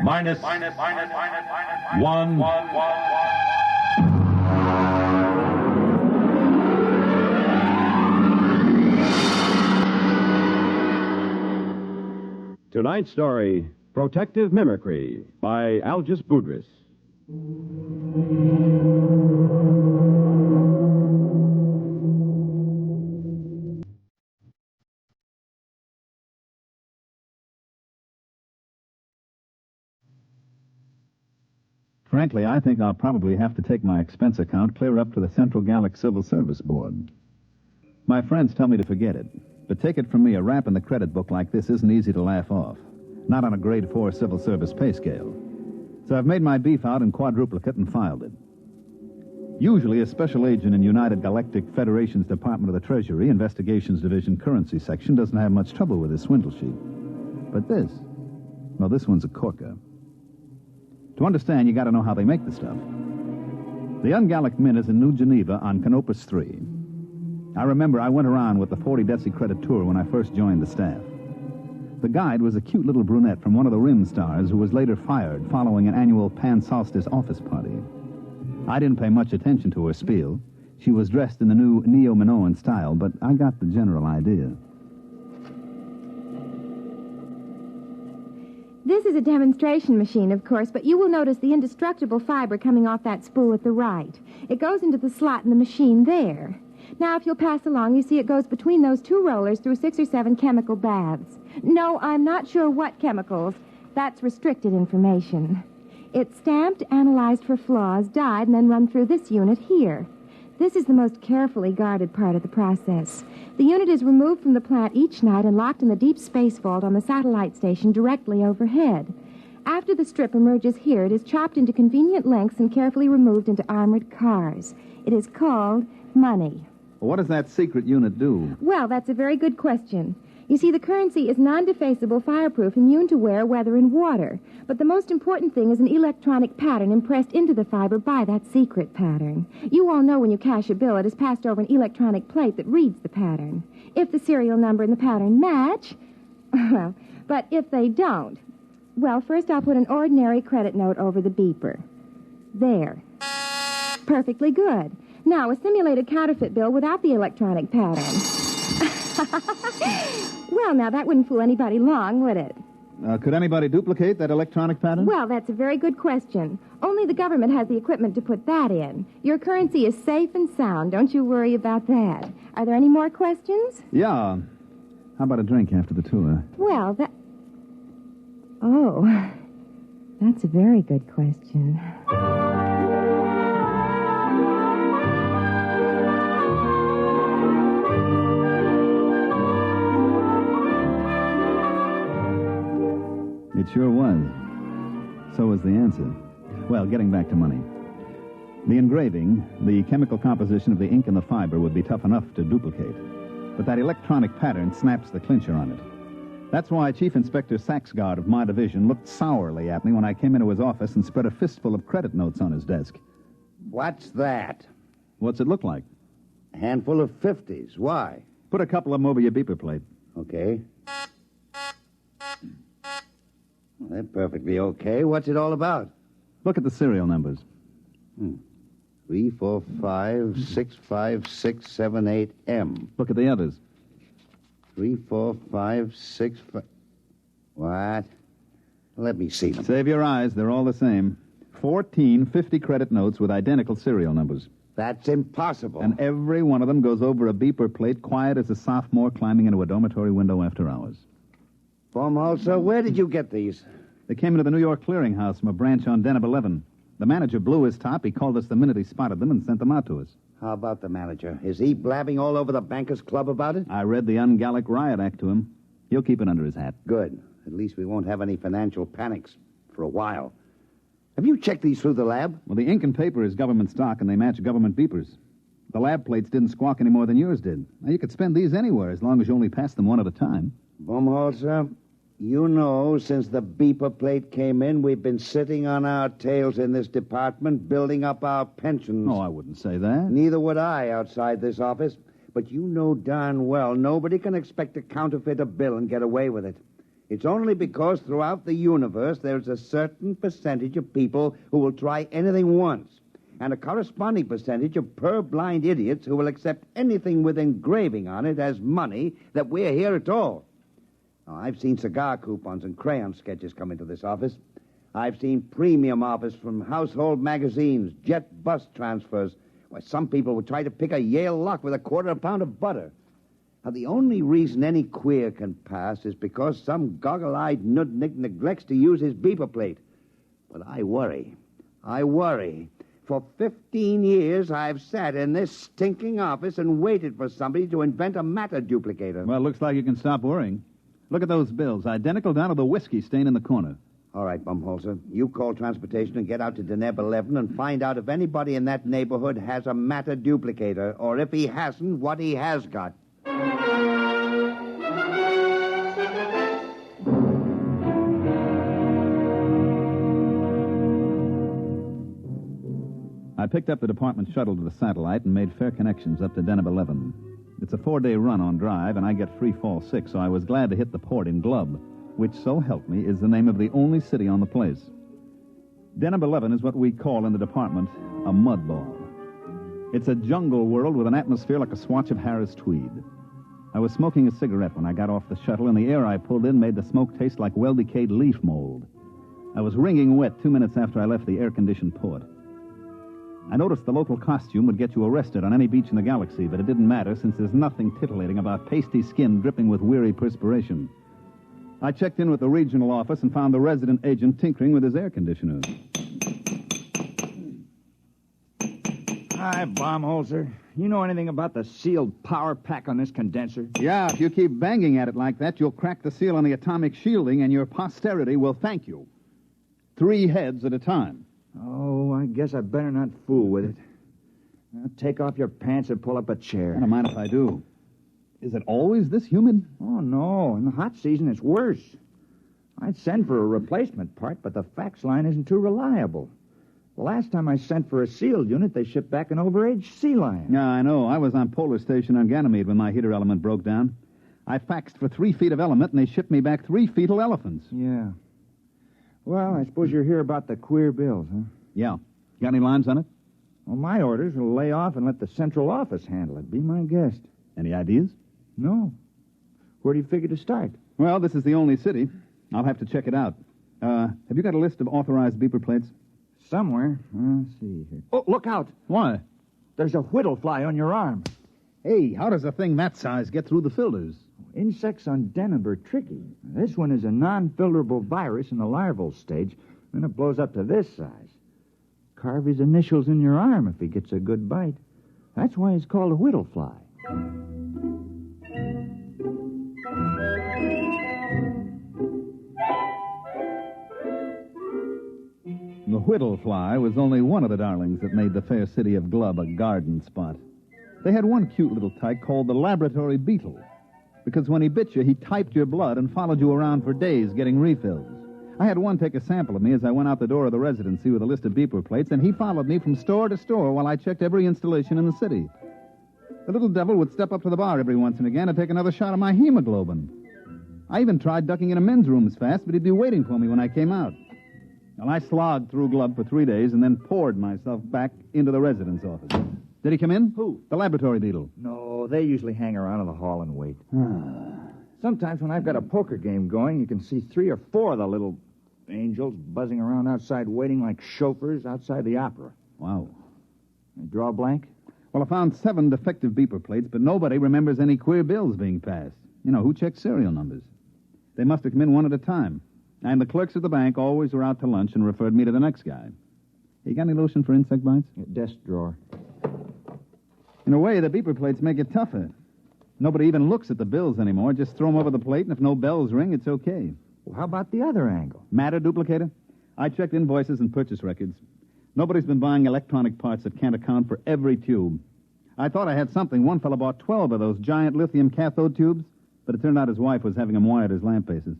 minus 1. Tonight's story, Protective Mimicry, by Algis Budrys. Frankly, I think I'll probably have to take my expense account clear up to the Central Gallic Civil Service Board. My friends tell me to forget it, but take it from me, a rap in the credit book like this isn't easy to laugh off. Not on a grade 4 civil service pay scale. So I've made my beef out in quadruplicate and filed it. Usually, a special agent in United Galactic Federation's Department of the Treasury, Investigations Division, Currency Section, doesn't have much trouble with his swindle sheet. But this one's a corker. To understand, you got to know how they make the stuff. The Ungallic Mint is in New Geneva on Canopus 3. I remember I went around with the 40 Deci credit tour when I first joined the staff. The guide was a cute little brunette from one of the Rim stars who was later fired following an annual Pan Solstice office party. I didn't pay much attention to her spiel. She was dressed in the new Neo-Minoan style, but I got the general idea. This is a demonstration machine, of course, but you will notice the indestructible fiber coming off that spool at the right. It goes into the slot in the machine there. Now, if you'll pass along, you see it goes between those two rollers through 6 or 7 chemical baths. No, I'm not sure what chemicals. That's restricted information. It's stamped, analyzed for flaws, dyed, and then run through this unit here. This is the most carefully guarded part of the process. The unit is removed from the plant each night and locked in the deep space vault on the satellite station directly overhead. After the strip emerges here, it is chopped into convenient lengths and carefully removed into armored cars. It is called money. Well, what does that secret unit do? Well, that's a very good question. You see, the currency is non-defacable, fireproof, immune to wear, weather, and water. But the most important thing is an electronic pattern impressed into the fiber by that secret pattern. You all know when you cash a bill, it is passed over an electronic plate that reads the pattern. If the serial number and the pattern match, well, but if they don't, well, first I'll put an ordinary credit note over the beeper. There. Perfectly good. Now, a simulated counterfeit bill without the electronic pattern. Well, now, that wouldn't fool anybody long, would it? Could anybody duplicate that electronic pattern? Well, that's a very good question. Only the government has the equipment to put that in. Your currency is safe and sound. Don't you worry about that. Are there any more questions? Yeah. How about a drink after the tour? Well, Oh, that's a very good question. It sure was. So was the answer. Well, getting back to money. The engraving, the chemical composition of the ink and the fiber would be tough enough to duplicate. But that electronic pattern snaps the clincher on it. That's why Chief Inspector Saxgard of my division looked sourly at me when I came into his office and spread a fistful of credit notes on his desk. What's that? What's it look like? A handful of 50s. Why? Put a couple of them over your beeper plate. Okay. Well, they're perfectly okay. What's it all about? Look at the serial numbers. 3, 4, 5, 6, 5, 6, 7, 8, M. Look at the others. 3, 4, 5, 6, 5... What? Let me see them. Save your eyes. They're all the same. 14 50 credit notes with identical serial numbers. That's impossible. And every one of them goes over a beeper plate quiet as a sophomore climbing into a dormitory window after hours. Baumholzer, where did you get these? They came into the New York Clearinghouse from a branch on Deneb 11. The manager blew his top. He called us the minute he spotted them and sent them out to us. How about the manager? Is he blabbing all over the Bankers Club about it? I read the Ungallic Riot Act to him. He'll keep it under his hat. Good. At least we won't have any financial panics for a while. Have you checked these through the lab? Well, the ink and paper is government stock, and they match government beepers. The lab plates didn't squawk any more than yours did. Now, you could spend these anywhere as long as you only pass them one at a time. Baumholzer, you know, since the beeper plate came in, we've been sitting on our tails in this department, building up our pensions. Oh, I wouldn't say that. Neither would I outside this office. But you know darn well nobody can expect to counterfeit a bill and get away with it. It's only because throughout the universe there's a certain percentage of people who will try anything once, and a corresponding percentage of purblind idiots who will accept anything with engraving on it as money that we're here at all. Now, I've seen cigar coupons and crayon sketches come into this office. I've seen premium offers from household magazines, jet bus transfers. Why, some people would try to pick a Yale lock with a quarter of a pound of butter. Now, the only reason any queer can pass is because some goggle-eyed nudnik neglects to use his beeper plate. But I worry. For 15 years, I've sat in this stinking office and waited for somebody to invent a matter duplicator. Well, looks like you can stop worrying. Look at those bills, identical down to the whiskey stain in the corner. All right, Bumholzer, you call transportation and get out to Deneb 11 and find out if anybody in that neighborhood has a matter duplicator, or if he hasn't, what he has got. I picked up the department shuttle to the satellite and made fair connections up to Deneb 11. It's a 4-day run on drive, and I get free fall 6, so I was glad to hit the port in Glub, which, so help me, is the name of the only city on the place. Deneb 11 is what we call in the department a mud ball. It's a jungle world with an atmosphere like a swatch of Harris tweed. I was smoking a cigarette when I got off the shuttle, and the air I pulled in made the smoke taste like well-decayed leaf mold. I was wringing wet 2 minutes after I left the air-conditioned port. I noticed the local costume would get you arrested on any beach in the galaxy, but it didn't matter since there's nothing titillating about pasty skin dripping with weary perspiration. I checked in with the regional office and found the resident agent tinkering with his air conditioner. Hi, Baumholzer. You know anything about the sealed power pack on this condenser? Yeah, if you keep banging at it like that, you'll crack the seal on the atomic shielding, and your posterity will thank you. 3 heads at a time. Oh, I guess I better not fool with it. Now, take off your pants and pull up a chair. I don't mind if I do. Is it always this humid? Oh, no. In the hot season, it's worse. I'd send for a replacement part, but the fax line isn't too reliable. The last time I sent for a sealed unit, they shipped back an overaged sea lion. Yeah, I know. I was on Polar Station on Ganymede when my heater element broke down. I faxed for 3 feet of element, and they shipped me back 3 fetal elephants. Yeah. Well, I suppose you're here about the queer bills, huh? Yeah. Got any lines on it? Well, my orders will lay off and let the central office handle it. Be my guest. Any ideas? No. Where do you figure to start? Well, this is the only city. I'll have to check it out. Have you got a list of authorized beeper plates? Somewhere. Let's see here. Oh, look out. Why? There's a whittle fly on your arm. Hey, how does a thing that size get through the filters? Insects on denim are tricky. This one is a non-filterable virus in the larval stage. Then it blows up to this size. Carve his initials in your arm if he gets a good bite. That's why he's called a whittle fly. The whittle fly was only one of the darlings that made the fair city of Glub a garden spot. They had one cute little tyke called the laboratory beetle, because when he bit you, he typed your blood and followed you around for days getting refills. I had one take a sample of me as I went out the door of the residency with a list of beeper plates, and he followed me from store to store while I checked every installation in the city. The little devil would step up to the bar every once and again to take another shot of my hemoglobin. I even tried ducking into men's rooms fast, but he'd be waiting for me when I came out. Well, I slogged through Glub for 3 days and then poured myself back into the residence office. Did he come in? Who? The laboratory beetle. No, they usually hang around in the hall and wait. Sometimes when I've got a poker game going, you can see 3 or 4 of the little angels buzzing around outside waiting like chauffeurs outside the opera. Wow. You draw a blank? Well, I found 7 defective beeper plates, but nobody remembers any queer bills being passed. You know, who checks serial numbers? They must have come in one at a time. And the clerks at the bank always were out to lunch and referred me to the next guy. You got any lotion for insect bites? Desk drawer. In a way, the beeper plates make it tougher. Nobody even looks at the bills anymore. Just throw them over the plate, and if no bells ring, it's okay. Well, how about the other angle? Matter duplicator? I checked invoices and purchase records. Nobody's been buying electronic parts that can't account for every tube. I thought I had something. One fellow bought 12 of those giant lithium cathode tubes, but it turned out his wife was having them wired as lamp bases.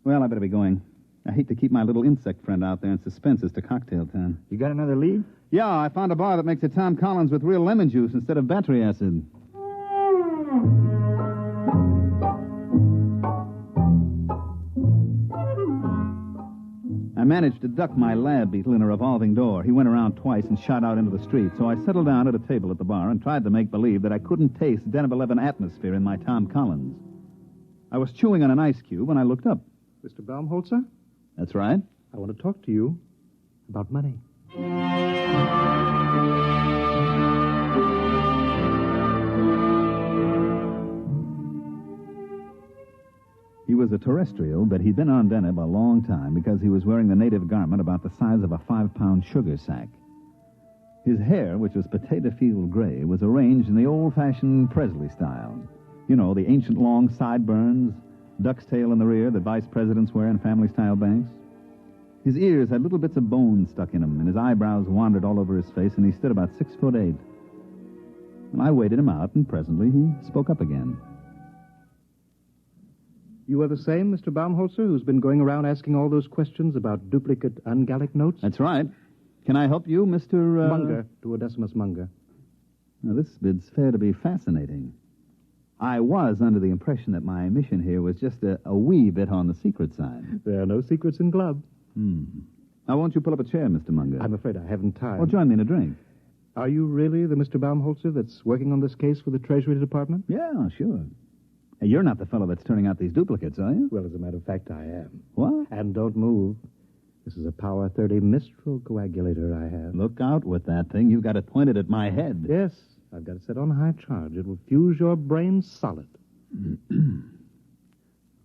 Well, I better be going. I hate to keep my little insect friend out there in suspense as to cocktail time. You got another lead? Yeah, I found a bar that makes a Tom Collins with real lemon juice instead of battery acid. I managed to duck my lab beetle in a revolving door. He went around twice and shot out into the street, so I settled down at a table at the bar and tried to make believe that I couldn't taste Deneb 11 atmosphere in my Tom Collins. I was chewing on an ice cube when I looked up. Mr. Baumholzer, That's right. I want to talk to you about money. He was a terrestrial, but he'd been on Deneb a long time because he was wearing the native garment about the size of a 5-pound sugar sack. His hair, which was potato field gray, was arranged in the old-fashioned Presley style. You know, the ancient long sideburns, duck's tail in the rear that vice presidents wear in family-style banks. His ears had little bits of bone stuck in them, and his eyebrows wandered all over his face, and he stood about 6'8". And I waited him out, and presently he spoke up again. You are the same Mr. Baumholzer who's been going around asking all those questions about duplicate ungallic notes? That's right. Can I help you, Mr. Munger, Duodecimus Munger. Now, this bids fair to be fascinating. I was under the impression that my mission here was just a wee bit on the secret side. There are no secrets in club. Now, won't you pull up a chair, Mr. Munger? I'm afraid I haven't time. Well, join me in a drink. Are you really the Mr. Baumholzer that's working on this case for the Treasury Department? Yeah, sure. Hey, you're not the fellow that's turning out these duplicates, are you? Well, as a matter of fact, I am. What? And don't move. This is a Power 30 Mistral coagulator I have. Look out with that thing. You've got it pointed at my head. Yes, I've got it set on high charge. It will fuse your brain solid.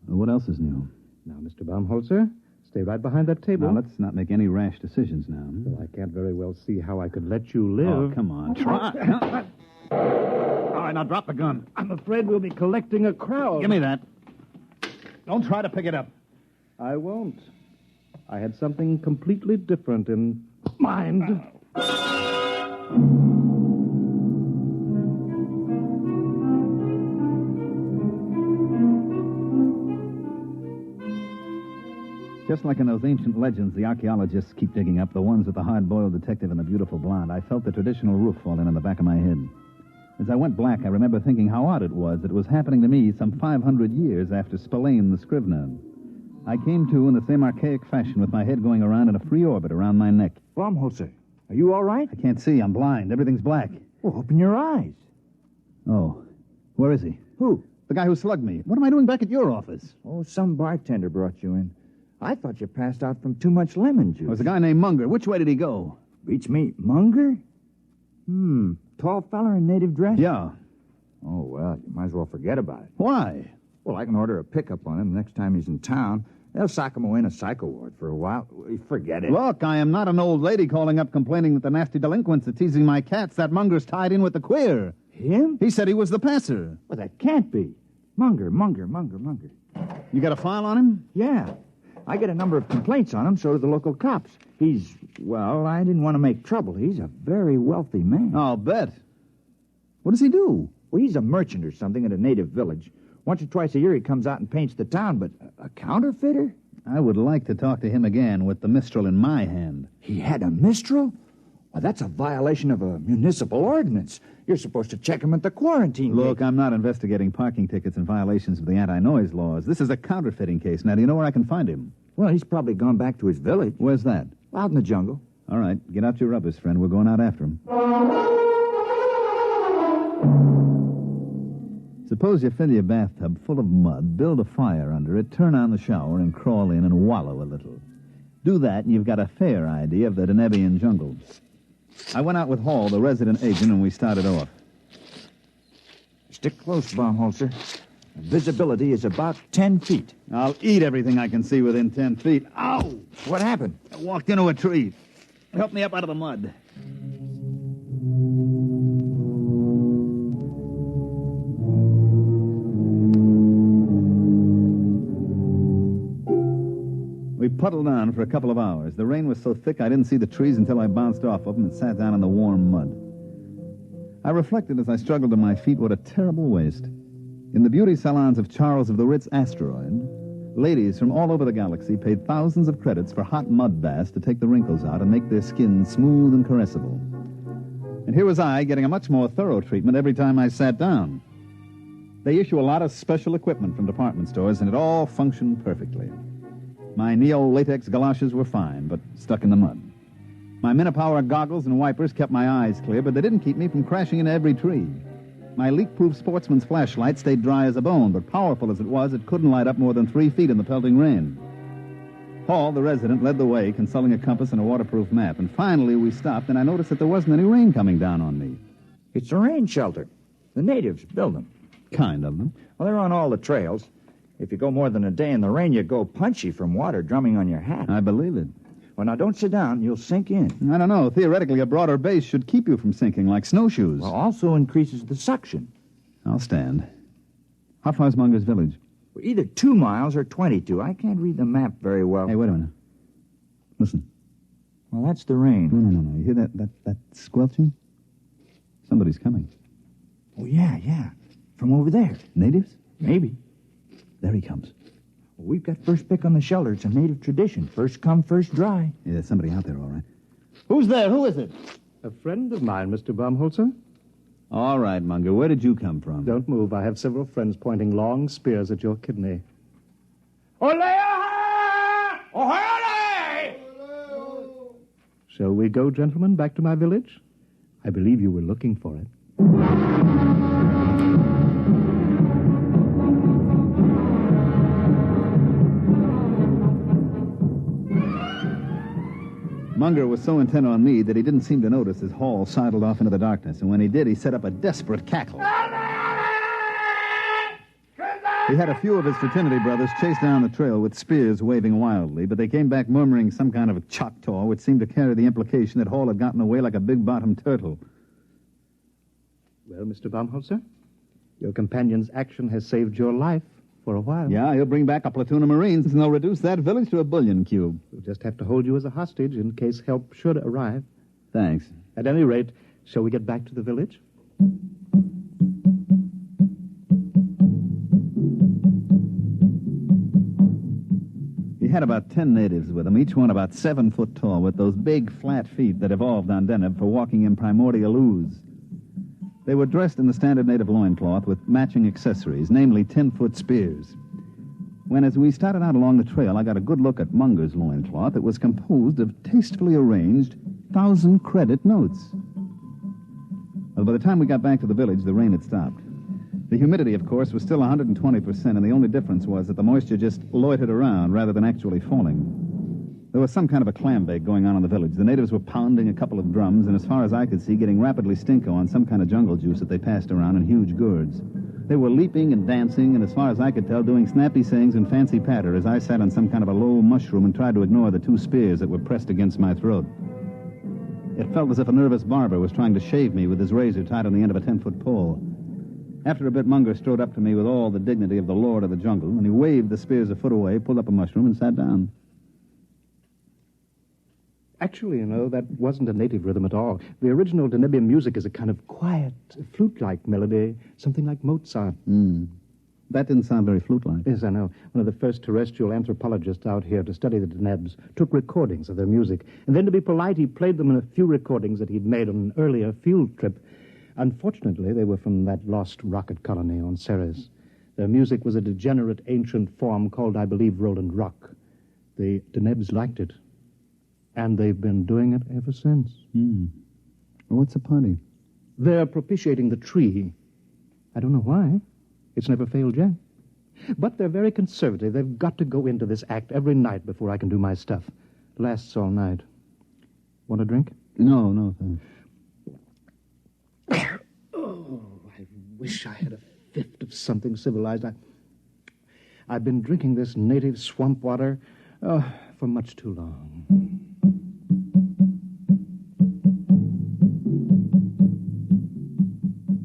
What else is new? Now, Mr. Baumholzer, stay right behind that table. Now, let's not make any rash decisions now. Well, I can't very well see how I could let you live. Oh, come on. Try. All right, now drop the gun. I'm afraid we'll be collecting a crowd. Give me that. Don't try to pick it up. I won't. I had something completely different in mind. Just like in those ancient legends the archaeologists keep digging up, the ones with the hard-boiled detective and the beautiful blonde, I felt the traditional roof fall in on the back of my head. As I went black, I remember thinking how odd it was that it was happening to me some 500 years after Spillane the Scrivener. I came to in the same archaic fashion with my head going around in a free orbit around my neck. Baumholzer, are you all right? I can't see. I'm blind. Everything's black. Well, open your eyes. Oh. Where is he? Who? The guy who slugged me. What am I doing back at your office? Oh, some bartender brought you in. I thought you passed out from too much lemon juice. It was a guy named Munger. Which way did he go? Beats me. Munger? Tall feller in native dress? Yeah. Oh, well, you might as well forget about it. Why? Well, I can order a pickup on him next time he's in town. They'll sock him away in a psycho ward for a while. Forget it. Look, I am not an old lady calling up complaining that the nasty delinquents are teasing my cats. That Munger's tied in with the queer. Him? He said he was the passer. Well, that can't be. Munger. You got a file on him? Yeah. I get a number of complaints on him, so do the local cops. Well, I didn't want to make trouble. He's a very wealthy man. I'll bet. What does he do? Well, he's a merchant or something at a native village. Once or twice a year he comes out and paints the town, but a counterfeiter? I would like to talk to him again with the Mistral in my hand. He had a Mistral? Well, that's a violation of a municipal ordinance. You're supposed to check him at the quarantine Look, gate. I'm not investigating parking tickets and violations of the anti-noise laws. This is a counterfeiting case. Now, do you know where I can find him? Well, he's probably gone back to his village. Where's that? Out in the jungle. All right, get out your rubbers, friend. We're going out after him. Suppose you fill your bathtub full of mud, build a fire under it, turn on the shower, and crawl in and wallow a little. Do that, and you've got a fair idea of the Denebian jungle. I went out with Hall, the resident agent, and we started off. Stick close, Baumholzer. Visibility is about 10 feet. I'll eat everything I can see within 10 feet. Ow! What happened? I walked into a tree. Help me up out of the mud. We puddled on for a couple of hours. The rain was so thick I didn't see the trees until I bounced off of them and sat down in the warm mud. I reflected as I struggled to my feet what a terrible waste. In the beauty salons of Charles of the Ritz Asteroid, ladies from all over the galaxy paid thousands of credits for hot mud baths to take the wrinkles out and make their skin smooth and caressable. And here was I getting a much more thorough treatment every time I sat down. They issue a lot of special equipment from department stores, and it all functioned perfectly. My neo-latex galoshes were fine, but stuck in the mud. My Minipower goggles and wipers kept my eyes clear, but they didn't keep me from crashing into every tree. My leak-proof sportsman's flashlight stayed dry as a bone, but powerful as it was, it couldn't light up more than 3 feet in the pelting rain. Paul, the resident, led the way, consulting a compass and a waterproof map, and finally we stopped, and I noticed that there wasn't any rain coming down on me. It's a rain shelter. The natives build them. Kind of them. Well, they're on all the trails. If you go more than a day in the rain, you go punchy from water drumming on your hat. I believe it. Well, now, don't sit down. You'll sink in. I don't know. Theoretically, a broader base should keep you from sinking like snowshoes. Well, also increases the suction. I'll stand. How far is Munger's village? Either 2 miles or 22. I can't read the map very well. Hey, wait a minute. Listen. Well, that's the rain. No. You hear that squelching? Somebody's coming. Oh, yeah. From over there. Natives? Maybe. There he comes. Well, we've got first pick on the shelter. It's a native tradition. First come, first dry. Yeah, there's somebody out there, all right. Who's there? Who is it? A friend of mine, Mr. Baumholzer. All right, Munger. Where did you come from? Don't move. I have several friends pointing long spears at your kidney. Shall we go, gentlemen, back to my village? I believe you were looking for it. Munger was so intent on me that he didn't seem to notice as Hall sidled off into the darkness, and when he did, he set up a desperate cackle. He had a few of his fraternity brothers chase down the trail with spears waving wildly, but they came back murmuring some kind of a Choctaw, which seemed to carry the implication that Hall had gotten away like a big-bottomed turtle. Well, Mr. Baumholzer, your companion's action has saved your life for a while. Yeah, he'll bring back a platoon of Marines, and they'll reduce that village to a bullion cube. We'll just have to hold you as a hostage in case help should arrive. Thanks. At any rate, shall we get back to the village? He had about 10 natives with him, each one about 7 foot tall, with those big, flat feet that evolved on Deneb for walking in primordial ooze. They were dressed in the standard native loincloth with matching accessories, namely 10-foot spears. When, as we started out along the trail, I got a good look at Munger's loincloth, it was composed of tastefully arranged 1,000-credit notes. Well, by the time we got back to the village, the rain had stopped. The humidity, of course, was still 120%, and the only difference was that the moisture just loitered around rather than actually falling. There was some kind of a clam bake going on in the village. The natives were pounding a couple of drums, and as far as I could see, getting rapidly stinko on some kind of jungle juice that they passed around in huge gourds. They were leaping and dancing, and as far as I could tell, doing snappy sayings and fancy patter as I sat on some kind of a low mushroom and tried to ignore the 2 spears that were pressed against my throat. It felt as if a nervous barber was trying to shave me with his razor tied on the end of a 10-foot pole. After a bit, Munger strode up to me with all the dignity of the lord of the jungle, and he waved the spears a foot away, pulled up a mushroom, and sat down. Actually, that wasn't a native rhythm at all. The original Danubian music is a kind of quiet, flute-like melody, something like Mozart. That didn't sound very flute-like. Yes, I know. One of the first terrestrial anthropologists out here to study the Denebs took recordings of their music, and then to be polite, he played them in a few recordings that he'd made on an earlier field trip. Unfortunately, they were from that lost rocket colony on Ceres. Their music was a degenerate ancient form called, I believe, Roland Rock. The Denebs liked it, and they've been doing it ever since. What's the party? They're propitiating the tree. I don't know why. It's never failed yet. But they're very conservative. They've got to go into this act every night before I can do my stuff. Lasts all night. Want a drink? No, thanks. Oh, I wish I had a fifth of something civilized. I've been drinking this native swamp water for much too long.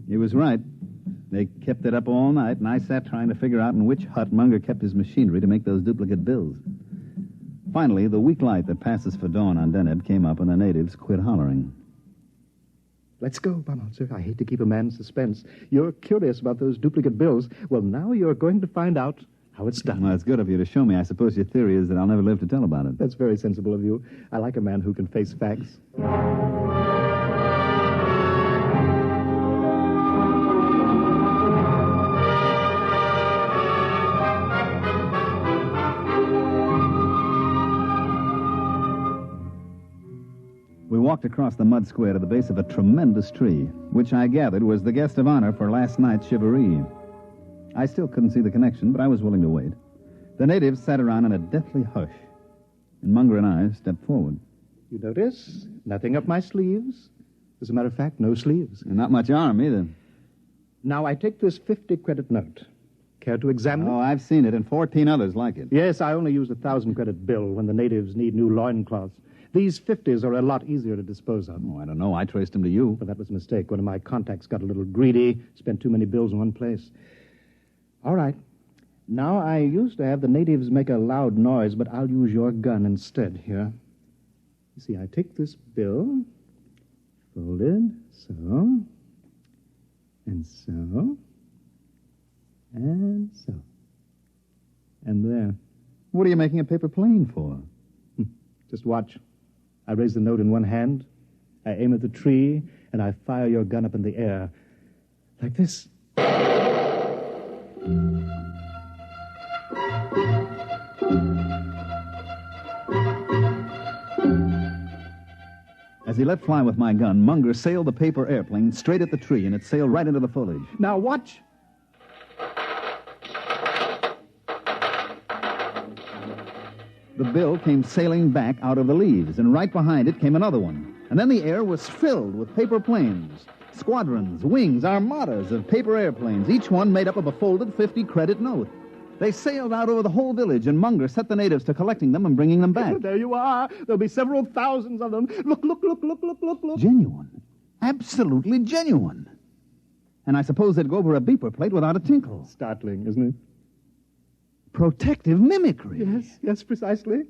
He was right. They kept it up all night, and I sat trying to figure out in which hut Munger kept his machinery to make those duplicate bills. Finally, the weak light that passes for dawn on Deneb came up, and the natives quit hollering. Let's go, Baumholzer. I hate to keep a man in suspense. You're curious about those duplicate bills. Well, now you're going to find out how it's done. Well, it's good of you to show me. I suppose your theory is that I'll never live to tell about it. That's very sensible of you. I like a man who can face facts. walked across the mud square to the base of a tremendous tree, which I gathered was the guest of honor for last night's shivaree. I still couldn't see the connection, but I was willing to wait. The natives sat around in a deathly hush, and Munger and I stepped forward. You notice? Nothing up my sleeves. As a matter of fact, no sleeves. And not much arm, either. Now, I take this 50-credit note. Care to examine it? Oh, I've seen it, and 14 others like it. Yes, I only use a 1,000-credit bill when the natives need new loincloths. These 50s are a lot easier to dispose of. Oh, I don't know. I traced them to you. But that was a mistake. One of my contacts got a little greedy, spent too many bills in one place. All right. Now, I used to have the natives make a loud noise, but I'll use your gun instead here. You see, I take this bill, fold it, so, and so, and so. And there. What are you making a paper plane for? Just watch. I raise the note in one hand, I aim at the tree, and I fire your gun up in the air. Like this. As he let fly with my gun, Munger sailed the paper airplane straight at the tree, and it sailed right into the foliage. Now watch. The bill came sailing back out of the leaves, and right behind it came another one. And then the air was filled with paper planes. Squadrons, wings, armadas of paper airplanes, each one made up of a folded 50-credit note. They sailed out over the whole village, and Munger set the natives to collecting them and bringing them back. There you are. There'll be several thousands of them. Look, look, look, look, look, look, look. Genuine. Absolutely genuine. And I suppose they'd go over a beeper plate without a tinkle. Startling, isn't it? Protective mimicry. Yes, precisely.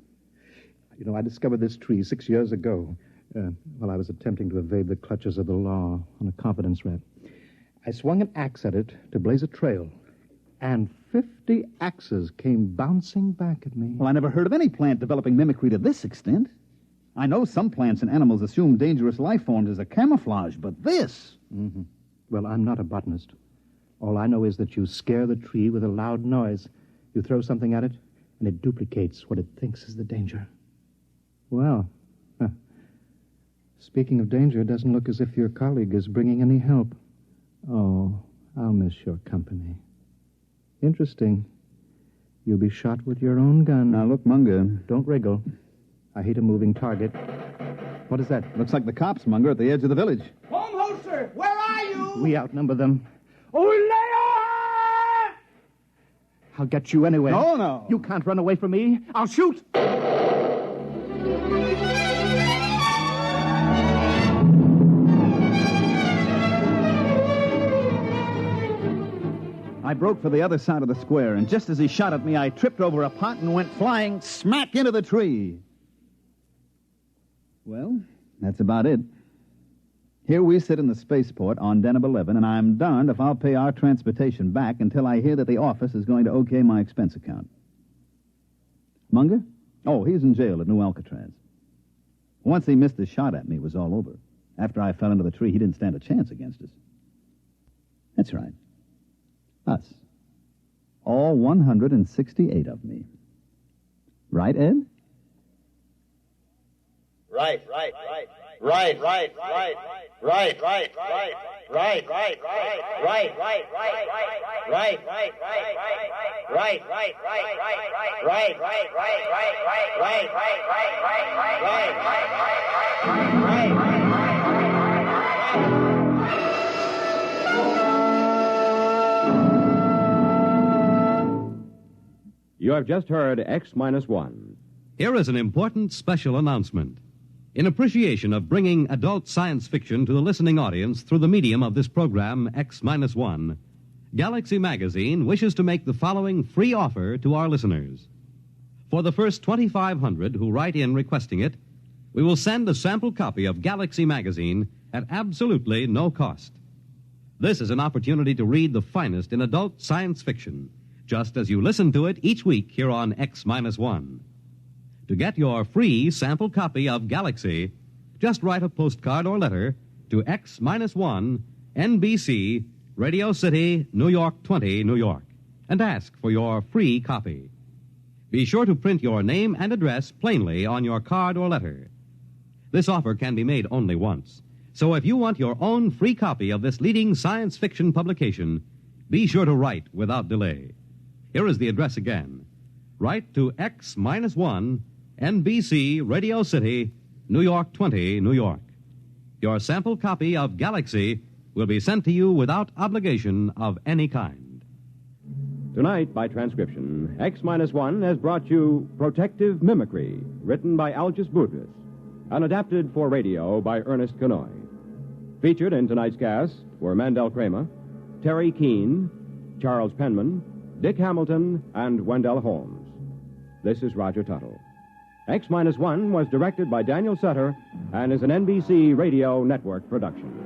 You know, I discovered this tree 6 years ago while I was attempting to evade the clutches of the law on a confidence rap. I swung an axe at it to blaze a trail, and 50 axes came bouncing back at me. Well, I never heard of any plant developing mimicry to this extent. I know some plants and animals assume dangerous life forms as a camouflage, but this... Mm-hmm. Well, I'm not a botanist. All I know is that you scare the tree with a loud noise. You throw something at it, and it duplicates what it thinks is the danger. Well, speaking of danger, it doesn't look as if your colleague is bringing any help. Oh, I'll miss your company. Interesting. You'll be shot with your own gun. Now, look, Munger. Don't wriggle. I hate a moving target. What is that? Looks like the cops, Munger, at the edge of the village. Home holster, where are you? We outnumber them. I'll get you anyway. No. You can't run away from me. I'll shoot. I broke for the other side of the square, and just as he shot at me, I tripped over a pot and went flying smack into the tree. Well, that's about it. Here we sit in the spaceport on Deneb 11, and I'm darned if I'll pay our transportation back until I hear that the office is going to okay my expense account. Munger? Oh, he's in jail at New Alcatraz. Once he missed a shot at me, it was all over. After I fell into the tree, he didn't stand a chance against us. That's right. Us. All 168 of me. Right, Ed? Right. You have just heard X-1. Here is an important special announcement. In appreciation of bringing adult science fiction to the listening audience through the medium of this program, X-1, Galaxy Magazine wishes to make the following free offer to our listeners. For the first 2,500 who write in requesting it, we will send a sample copy of Galaxy Magazine at absolutely no cost. This is an opportunity to read the finest in adult science fiction, just as you listen to it each week here on X-1. To get your free sample copy of Galaxy, just write a postcard or letter to X-1, NBC, Radio City, New York 20, New York, and ask for your free copy. Be sure to print your name and address plainly on your card or letter. This offer can be made only once. So if you want your own free copy of this leading science fiction publication, be sure to write without delay. Here is the address again. Write to X-1, NBC, Radio City, New York 20, New York. Your sample copy of Galaxy will be sent to you without obligation of any kind. Tonight, by transcription, X-1 has brought you Protective Mimicry, written by Algis Budrys, and adapted for radio by Ernest Kinoy. Featured in tonight's cast were Mandel Kramer, Terry Keane, Charles Penman, Dick Hamilton, and Wendell Holmes. This is Roger Tuttle. X-1 was directed by Daniel Sutter and is an NBC Radio Network production.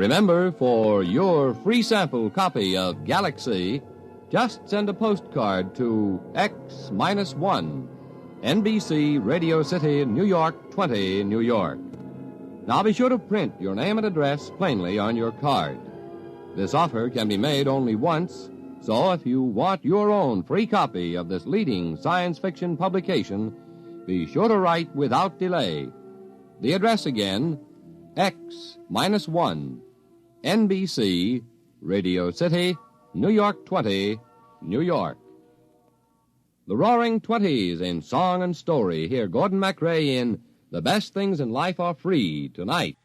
Remember, for your free sample copy of Galaxy, just send a postcard to X-1, NBC, Radio City, New York 20, New York. Now be sure to print your name and address plainly on your card. This offer can be made only once, so if you want your own free copy of this leading science fiction publication, be sure to write without delay. The address again, X-1, NBC, Radio City, New York 20, New York. The Roaring Twenties in song and story. Hear Gordon MacRae in The Best Things in Life Are Free tonight.